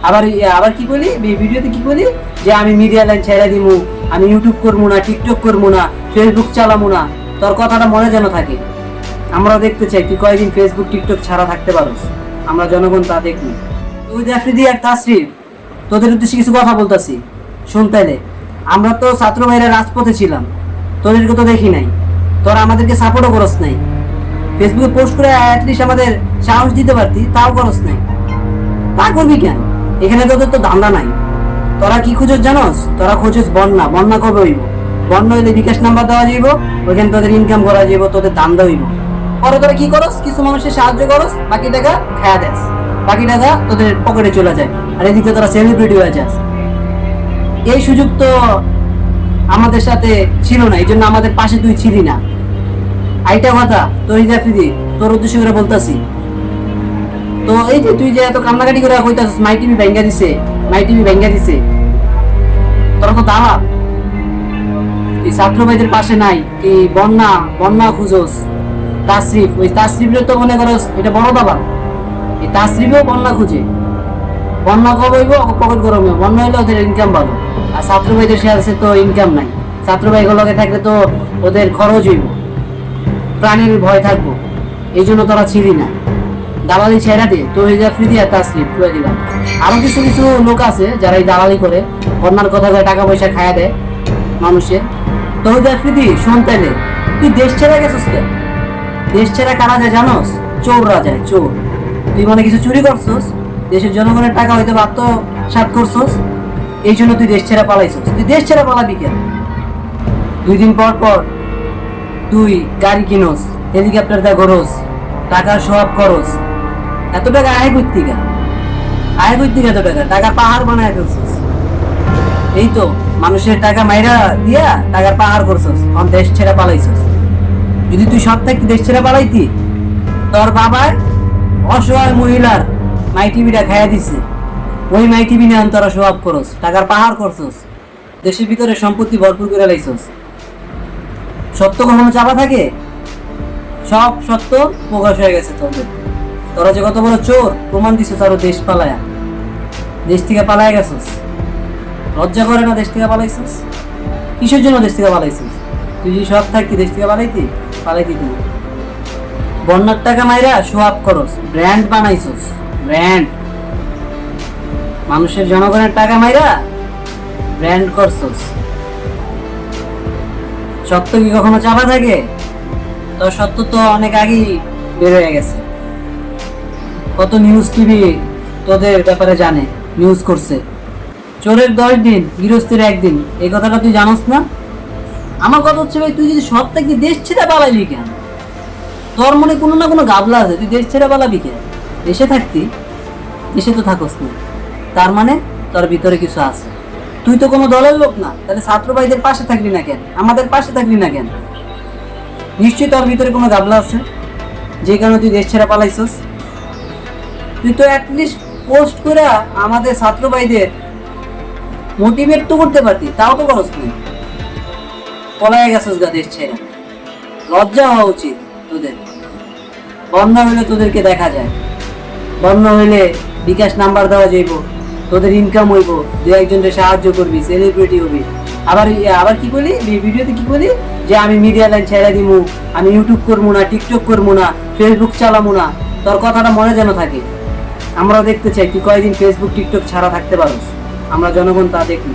আবার আবার কি বলি ভিডিওতে কি বলি যে আমি মিডিয়া লাইন ছেড়ে দিমু, আমি ইউটিউব করবো না, টিকটক করবো না, ফেসবুক চালাবো না। তোর কথাটা মনে যেন থাকে। আমরা দেখতে চাই তুই কয়েকদিন ফেসবুক টিকটক ছাড়া থাকতে পারোস, আমরা জনগণ তা দেখবো। তুই আফ্রিদি আর তাসরিফ, তোদের উদ্দেশ্যে কিছু কথা বলতাছি শুন তাইলে। আমরা তো ছাত্র ভাইরা রাজপথে ছিলাম, তোদেরকে তো দেখি নাই, তোরা আমাদেরকে সাপোর্টও করস নাই। ফেসবুকে পোস্ট করে অ্যাটলিস্ট আমাদের সাহস দিতে পারতি, তাও করস নাই। তা করবি কেন? এখানে তোদের তো ধান্দা নাই। তোরা কি খুঁজছ জানোস? তোরা খুঁজছ বন্যা। বন্যা কবে হইব? বন্যা হইলে বিকাশ নাম্বার দেওয়া যাইব, ওইখানে তোদের ইনকাম করা যাইব, তোদের ধান্দা হইব। পরে তোরা কি করস? কিছু মানুষের সাহায্য করস, বাকি টাকা খায়া দেস, বাকি টাকা তোদের পকেটে চলে যায়, আর এদিকে তোরা সেলিব্রিটি হয়ে যাস। এই সুযোগ তো আমাদের সাথে ছিল না, এই জন্য আমাদের পাশে তুই ছিলি না। আইটা কথা তোর জাফরিদি, তোর উদ্দেশ্য করে বলতাছি। তো এই যে তুই যে এত কান্নাকাটি করে কইতাছিস মাই টিভি ভেঙ্গা দিছে, মাই টিভি ভেঙ্গা দিছে, তোরা তো দাঁড়া। তুই ছাত্র ভাইদের পাশে নাই, তুই বন্যা বন্যা খুঁজোস। তাসরিফ, ওই তাসরিফের তো মনে করস এটা বড় দাবা। এই তাসরিফেও বন্যা খুঁজে। বন্যা কবে হইব? পকেট গরম হইব। বন্যা হইলে ওদের ইনকাম ভালো, আর ছাত্র ভাইদের সাথে তো ইনকাম নাই। ছাত্র ভাইগুলোকে থাকলে তো ওদের খরচ হইব, প্রাণের ভয় থাকবো। এই জন্য তোরা ছিলি না। দালালি ছেড়া দিয়ে তো হয়ে যা ফ্রি দিয়ে তাসরিফ করে দিলাম। আরো কিছু কিছু লোক আছে যারা এই দালালি করে, বন্যার কথা করে টাকা পয়সা খায়া দেয় মানুষের। তো হয়ে যা ফ্রি দিয়ে শোন তাইলে, তুই দেশ ছেড়ে গেছিস কেন? দেশ ছেড়ে কারা যায় জানোস? চোররা যায়, চোর। তুই মানে কিছু চুরি করছস, দেশের জনগণের টাকা হয়তো আত্মসাৎ করছস, এই জন্য তুই দেশ ছেড়ে পালাইছস। তুই দেশ ছেড়ে পালাবি কেন? 2 দিন পর পর তুই গাড়ি কিনোস, হেলিকপ্টার দা ঘোরস, টাকার সব খরচ। এত টাকা আয় করতি গা, আয় করতি এত টাকা, টাকার পাহাড় বানায় ফেলছস। এই তো মানুষের টাকা মাইরা দিয়া টাকার পাহাড় করছস, অন দেশ ছেড়ে পালাইছস। যদি তুই সব থাকতি দেশ ছেড়ে পালাইতি, তোর বাবার অসহায় মহিলার মাই টিভিটা খাইয়া দিছে, ওই মাই টিভি নিয়ে তোরা সোয়াব করস, টাকার পাহাড় করছস, দেশের ভিতরে সম্পত্তি ভরপুর করে লাইছস। সত্য কখনো চাপা থাকে? সব সত্য প্রকাশ হয়ে গেছে তোদের। তোরা যে কত বড় চোর প্রমাণ দিছিস, আরো দেশ পালায়া, দেশ থেকে পালায়া গেছিস। লজ্জা করে না দেশ থেকে পালাইছিস? কিসের জন্য দেশ থেকে পালাইছিস? তুই যদি সব থাকতি দেশ থেকে পালাইতি তুই। বন্যার টাকা মাইরা শো আপ করস, ব্র্যান্ড বানাইছস, ব্র্যান্ড। মানুষের জনগণের টাকা মাইরা ব্র্যান্ড করছস। সত্য কি কখনো চাপা থাকে? তোর সত্য তো অনেক আগেই বের হয়ে গেছে। কত নিউজ টিভি তোদের ব্যাপারে জানে, নিউজ করছে। চোরের 10 দিন, গৃহস্থের 1 দিন, এই কথাটা তুই জানোস না? আমার কথা হচ্ছে ভাই, তুই যদি সব থেকে দেশ ছেড়ে পালাইলি কেন? তোর মনে কোনো না কোনো গাবলা আছে, তুই দেশ ছেড়ে পালাবি কেন? দেশে থাকতি, দেশে তো থাকস না, তার মানে তোর ভিতরে কিছু আছে। তুই তো কোনো দলের লোক না, তাহলে ছাত্র ভাইদের পাশে থাকলি না কেন? আমাদের পাশে থাকলি না কেন? নিশ্চয়ই তোর ভিতরে কোনো গাবলা আছে, যে কারণে তুই দেশ ছেড়ে পালাইছস। তুই তো অ্যাটলিস্ট পোস্ট করে আমাদের ছাত্র ভাইদের মোটিভেট তো করতে পারতি, তাও তো করস না। পলায় গেছস গা দেশ ছেড়ে। লজ্জা হওয়া উচিত তোদের। বন্যা হইলে তোদেরকে দেখা যায়, বন্যা হইলে বিকাশ নাম্বার দেওয়া যাইব, তোদের ইনকাম হইব, 2-1জনকে সাহায্য করবি, সেলিব্রিটি হবি। আবার কি বলি ভিডিওতে, কি বলি যে আমি মিডিয়া লাইন ছেড়ে দিমু, আমি ইউটিউব করবো না, টিকটক করবো না, ফেসবুক চালাবো না। তোর কথাটা মনে যেন থাকে। আমরা দেখতে চাই তুই কয়েকদিন ফেসবুক টিকটক ছাড়া থাকতে পারোস, আমরা জনগণ তা দেখবো।